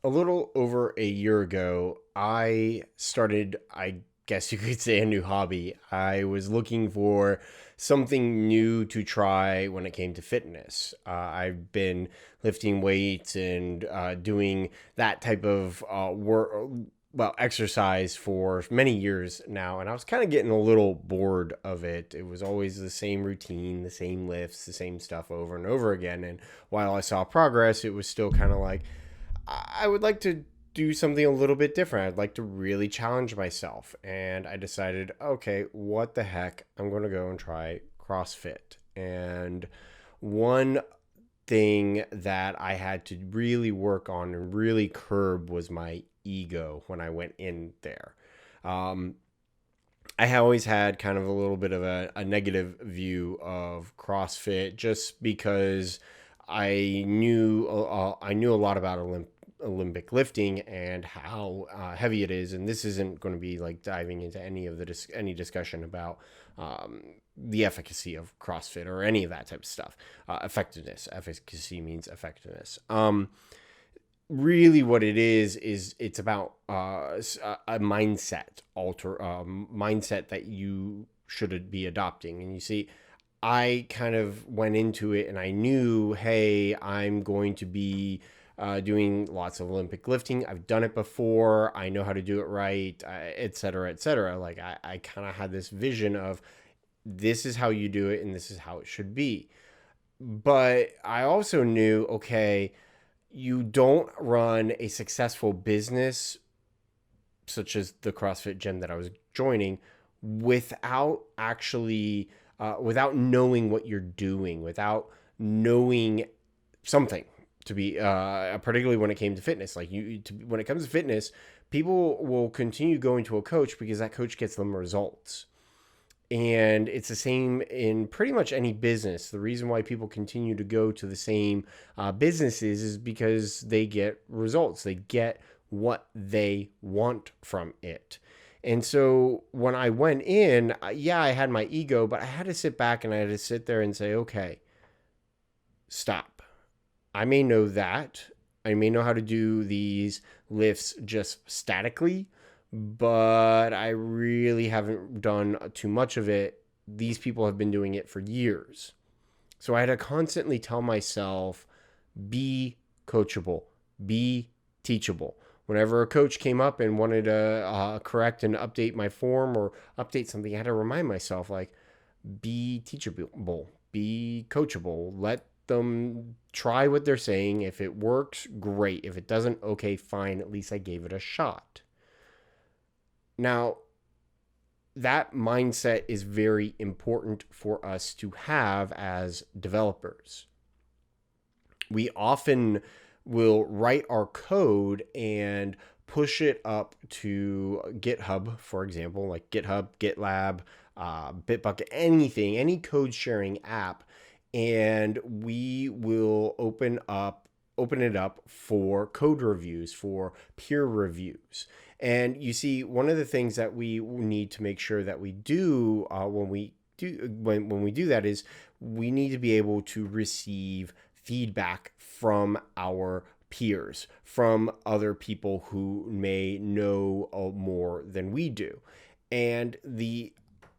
A little over a year ago, I started, I guess you could say, a new hobby. I was looking for something new to try when it came to fitness. I've been lifting weights and doing that type of work, well, exercise for many years now, and I was kind of getting a little bored of it. It was always the same routine, the same lifts, the same stuff over and over again. And while I saw progress, it was still kind of like, I would like to do something a little bit different. I'd like to really challenge myself. And I decided, okay, what the heck? I'm going to go and try CrossFit. And one thing that I had to really work on and really curb was my ego when I went in there. Um, I always had kind of a little bit of a negative view of CrossFit just because I knew a lot about Olympic lifting and how heavy it is, and this isn't going to be like diving into any of any discussion about um, the efficacy of CrossFit or any of that type of stuff. Effectiveness, efficacy means effectiveness. Really what it is it's about a mindset that you should be adopting. And you see, I kind of went into it and I knew, hey, I'm going to be doing lots of Olympic lifting. I've done it before. I know how to do it right, et cetera, et cetera. Like I kind of had this vision of this is how you do it and this is how it should be. But I also knew, okay, you don't run a successful business such as the CrossFit gym that I was joining without actually without knowing what you're doing, without knowing something to be particularly when it came to fitness. Like when it comes to fitness, people will continue going to a coach because that coach gets them results. And it's the same in pretty much any business. The reason why people continue to go to the same businesses is because they get results. They get what they want from it. And so when I went in, yeah, I had my ego, but I had to sit back and I had to sit there and say, okay, stop. I may know that. I may know how to do these lifts just statically, but I really haven't done too much of it. These people have been doing it for years. So I had to constantly tell myself, be coachable, be teachable. Whenever a coach came up and wanted to correct and update my form or update something, I had to remind myself, like, be teachable, be coachable. Let them try what they're saying. If it works, great. If it doesn't, okay, fine. At least I gave it a shot. Now, that mindset is very important for us to have as developers. We often will write our code and push it up to GitHub, for example, like GitHub, GitLab, Bitbucket, anything, any code sharing app, and we will open it up for code reviews, for peer reviews. And you see, one of the things that we need to make sure that we do when we do that is we need to be able to receive feedback from our peers, from other people who may know more than we do. And the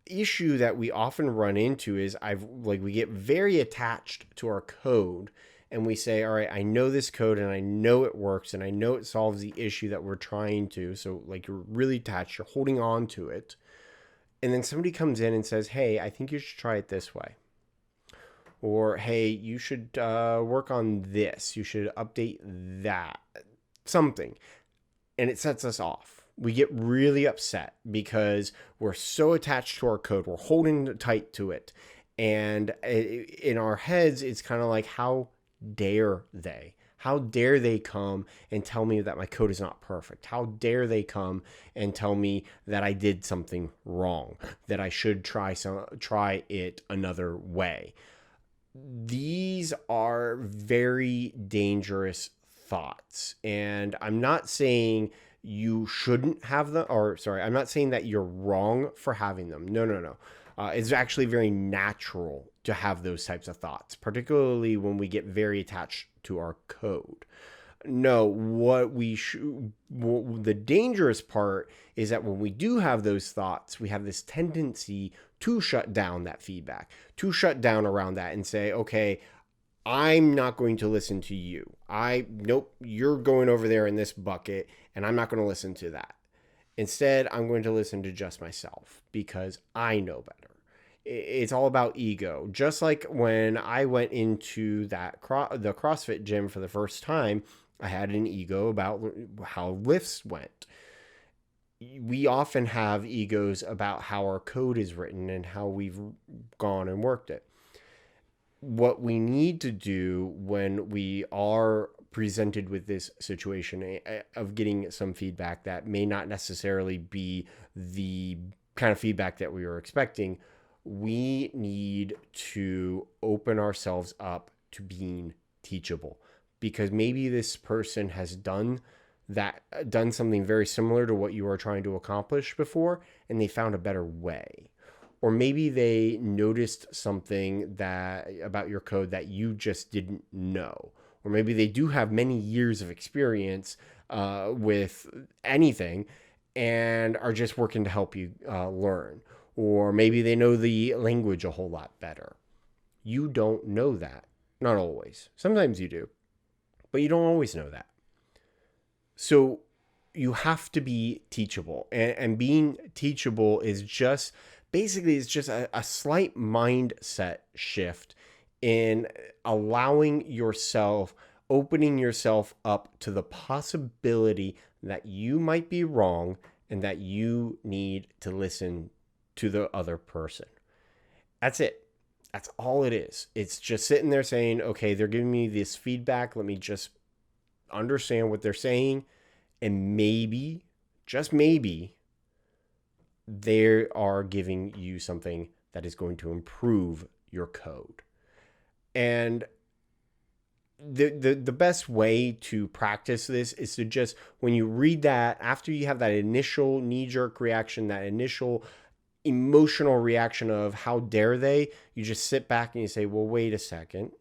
issue that we often run into is we get very attached to our code and we say, all right, I know this code and I know it works and I know it solves the issue that we're trying to. So like you're really attached, you're holding on to it. And then somebody comes in and says, hey, I think you should try it this way. Or, hey, you should work on this. You should update that. Something. And it sets us off. We get really upset because we're so attached to our code. We're holding tight to it. And in our heads, it's kind of like, how dare they? How dare they come and tell me that my code is not perfect? How dare they come and tell me that I did something wrong, that I should try it another way? These are very dangerous thoughts. And I'm not saying you shouldn't have them, or sorry, I'm not saying that you're wrong for having them. No, no, no. It's actually very natural to have those types of thoughts, particularly when we get very attached to our code. No, the dangerous part is that when we do have those thoughts, we have this tendency to shut down that feedback, to shut down around that and say, okay, I'm not going to listen to you. Nope, you're going over there in this bucket and I'm not going to listen to that. Instead, I'm going to listen to just myself because I know better. It's all about ego. Just like when I went into the CrossFit gym for the first time, I had an ego about how lifts went. We often have egos about how our code is written and how we've gone and worked it. What we need to do when we are presented with this situation of getting some feedback that may not necessarily be the kind of feedback that we were expecting, we need to open ourselves up to being teachable, because maybe this person has done something very similar to what you are trying to accomplish before, and they found a better way. Or maybe they noticed something about your code that you just didn't know. Or maybe they do have many years of experience with anything and are just working to help you learn. Or maybe they know the language a whole lot better. You don't know that. Not always. Sometimes you do, but you don't always know that. So you have to be teachable. And being teachable is just basically it's just a slight mindset shift in allowing yourself, opening yourself up to the possibility that you might be wrong and that you need to listen to the other person. That's it. That's all it is. It's just sitting there saying, okay, they're giving me this feedback. Let me just understand what they're saying. And maybe, just maybe, they are giving you something that is going to improve your code. And the best way to practice this is to just, when you read that, after you have that initial knee-jerk reaction, that initial emotional reaction of how dare they, you just sit back and you say, well, wait a second.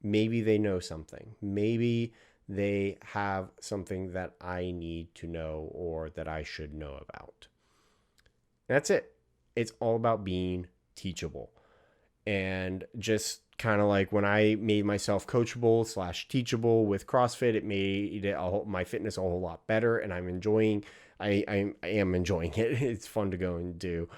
Maybe they know something. Maybe they have something that I need to know or that I should know about. That's it. It's all about being teachable. And just kind of like when I made myself coachable / teachable with CrossFit, it made my fitness a whole lot better, and I am enjoying it. It's fun to go and do.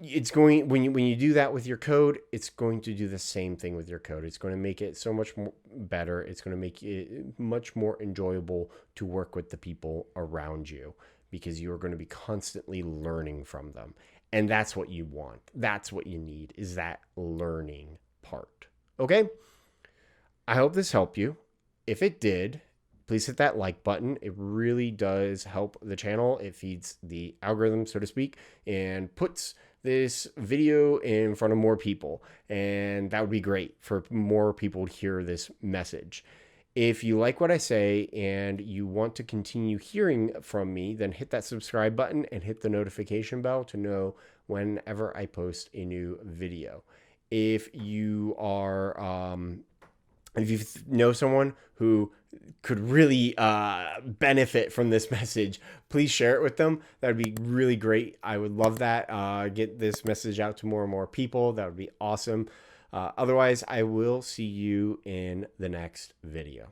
It's going, when you do that with your code, it's going to do the same thing with your code. It's going to make it so much more better. It's going to make it much more enjoyable to work with the people around you, because you are going to be constantly learning from them. And that's what you want. That's what you need, is that learning part. Okay? I hope this helped you. If it did, please hit that like button. It really does help the channel. It feeds the algorithm, so to speak, and puts this video in front of more people. And that would be great for more people to hear this message. If you like what I say and you want to continue hearing from me, then hit that subscribe button and hit the notification bell to know whenever I post a new video. If you know someone who could really benefit from this message, please share it with them. That would be really great. I would love that. Get this message out to more and more people. That would be awesome. Otherwise, I will see you in the next video.